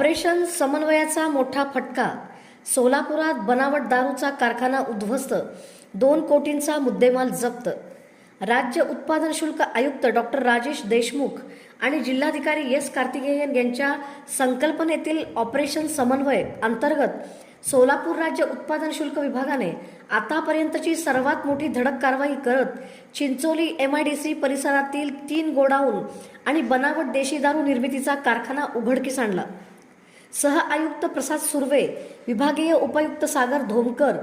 Operation समन्वयाचा मोठा फटका. सोलापुरात बनावट दारूचा कारखाना उद्ध्वस्त, 2 कोटींचा मुद्देमाल जप्त. राज्य उत्पादन शुल्क आयुक्त डॉक्टर राजेश देशमुख आणि जिल्हाधिकारी एस कार्तिकेयन यांच्या संकल्पनेतील ऑपरेशन समन्वय अंतर्गत सोलापूर राज्य उत्पादन शुल्क विभागाने आतापर्यंतची सर्वात मोठी धडक कारवाई करत चिंचोली MIDC परिसरातील 3 गोडाऊन आणि बनावट देशी दारू निर्मितीचा कारखाना उघडकीस आणला. सह आयुक्त प्रसाद सुर्वे, विभागीय उपायुक्त सागर धोमकर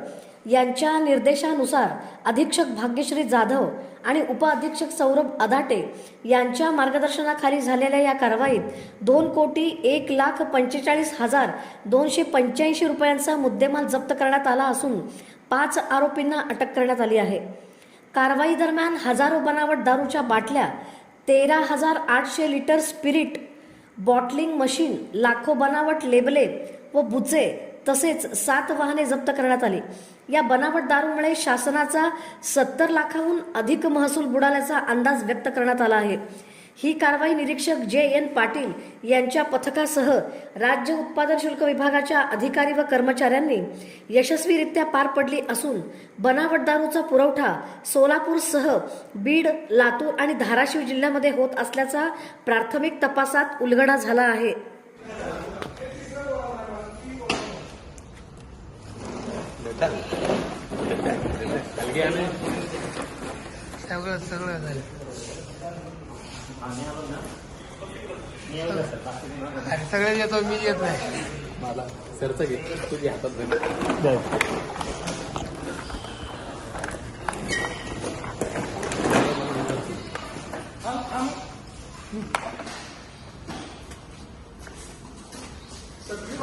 यांच्या निर्देशानुसार अधीक्षक भाग्यश्री जाधव आणि उपअधीक्षक सौरभ अदाटे यांच्या मार्गदर्शनाखाली झालेल्या या कारवाईत 2,45,285 रुपयांचा मुद्देमाल जप्त करण्यात आला असून 5 आरोपींना अटक करण्यात आली आहे. कारवाई दरम्यान हजारो बनावट दारूच्या बाटल्या, 13,800 लिटर स्पिरिट, बॉटलिंग मशीन, लाखो बनावट लेबले व बुचे तसेच 7 वाहने जप्त करण्यात आली. या बनावट दारूमुळे शासनाचा 70 लाखाहून अधिक महसूल बुडाल्याचा अंदाज व्यक्त करण्यात आला आहे. ही कारवाई निरीक्षक JN पाटील यांच्या पथकासह राज्य उत्पादन शुल्क विभागाच्या अधिकारी व कर्मचाऱ्यांनी यशस्वीरित्या पार पडली असून बनावट दारूचा पुरवठा सोलापूरसह बीड, लातूर आणि धाराशिव जिल्ह्यामध्ये होत असल्याचा प्राथमिक तपासात उलगडा झाला आहे. सगळे येतो, मी येत नाही. मला सरचं घे, तुझ्या हातात सगळी